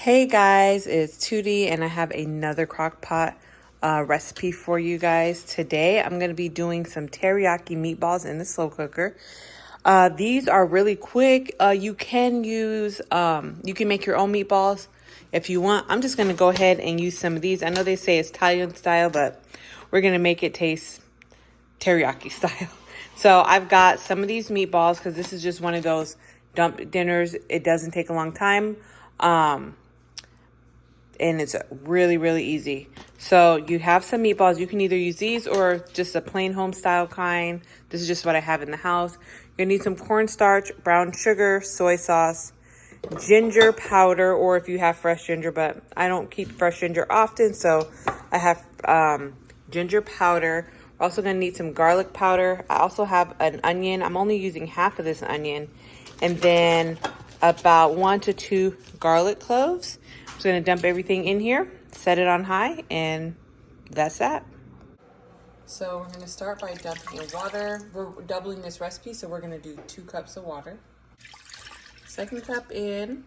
Hey guys, it's Tootie and I have another crockpot recipe for you guys. Today I'm going to be doing some teriyaki meatballs in the slow cooker. These are really quick. You can make your own meatballs if you want. I'm just going to go ahead and use some of these. I know they say it's Italian style, but we're going to make it taste teriyaki style. So I've got some of these meatballs because this is just one of those dump dinners. It doesn't take a long time. And it's really, really easy. So you have some meatballs. You can either use these or just a plain home style kind. This is just what I have in the house. You're gonna need some cornstarch, brown sugar, soy sauce, ginger powder, or if you have fresh ginger, but I don't keep fresh ginger often, so I have ginger powder. We're also gonna need some garlic powder. I also have an onion. I'm only using half of this onion. And then about 1 to 2 garlic cloves. I'm just gonna dump everything in here, set it on high, and that's that. So we're gonna start by dumping in water. We're doubling this recipe, so we're gonna do 2 cups of water. Second cup in.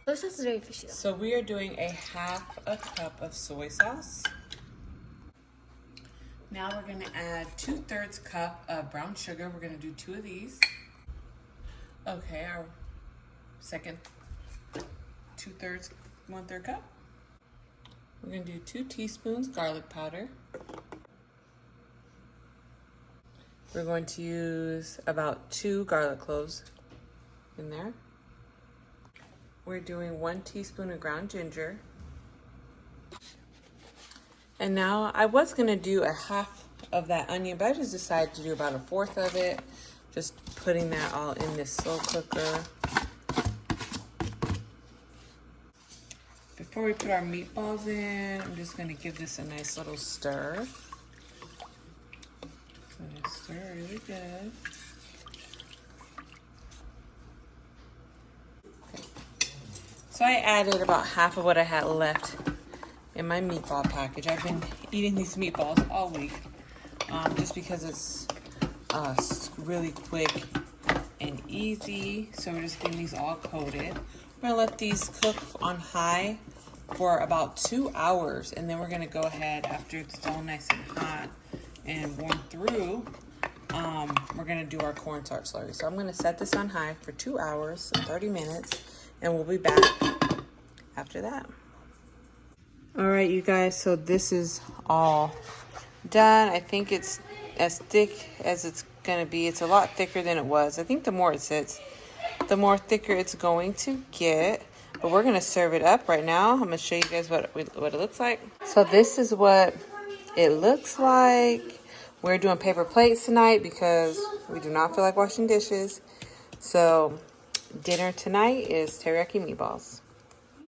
This is very fishy. So we are doing a half a cup of soy sauce. Now we're gonna add 2/3 cup of brown sugar. We're gonna do 2 of these. Okay, our second 2/3, 1/3 cup. We're gonna do 2 teaspoons garlic powder. We're going to use about 2 garlic cloves in there. We're doing 1 teaspoon of ground ginger. And now I was gonna do a half of that onion, but I just decided to do about 1/4 of it. Just putting that all in this slow cooker. Before we put our meatballs in, I'm just gonna give this a nice little stir. Gonna stir really good. Okay. So I added about half of what I had left in my meatball package. I've been eating these meatballs all week, just because it's really quick and easy. So we're just getting these all coated. We're gonna let these cook on high for about 2 hours, and then we're gonna go ahead after it's all nice and hot and warm through. We're gonna do our cornstarch slurry. So I'm gonna set this on high for 2 hours, 30 minutes, and we'll be back after that. All right, you guys, so this is all done. I think it's as thick as it's gonna be. It's a lot thicker than it was. I think the more it sits, the more thicker it's going to get. But we're gonna serve it up right now. I'm gonna show you guys what it looks like. So this is what it looks like. We're doing paper plates tonight because we do not feel like washing dishes. So dinner tonight is teriyaki meatballs.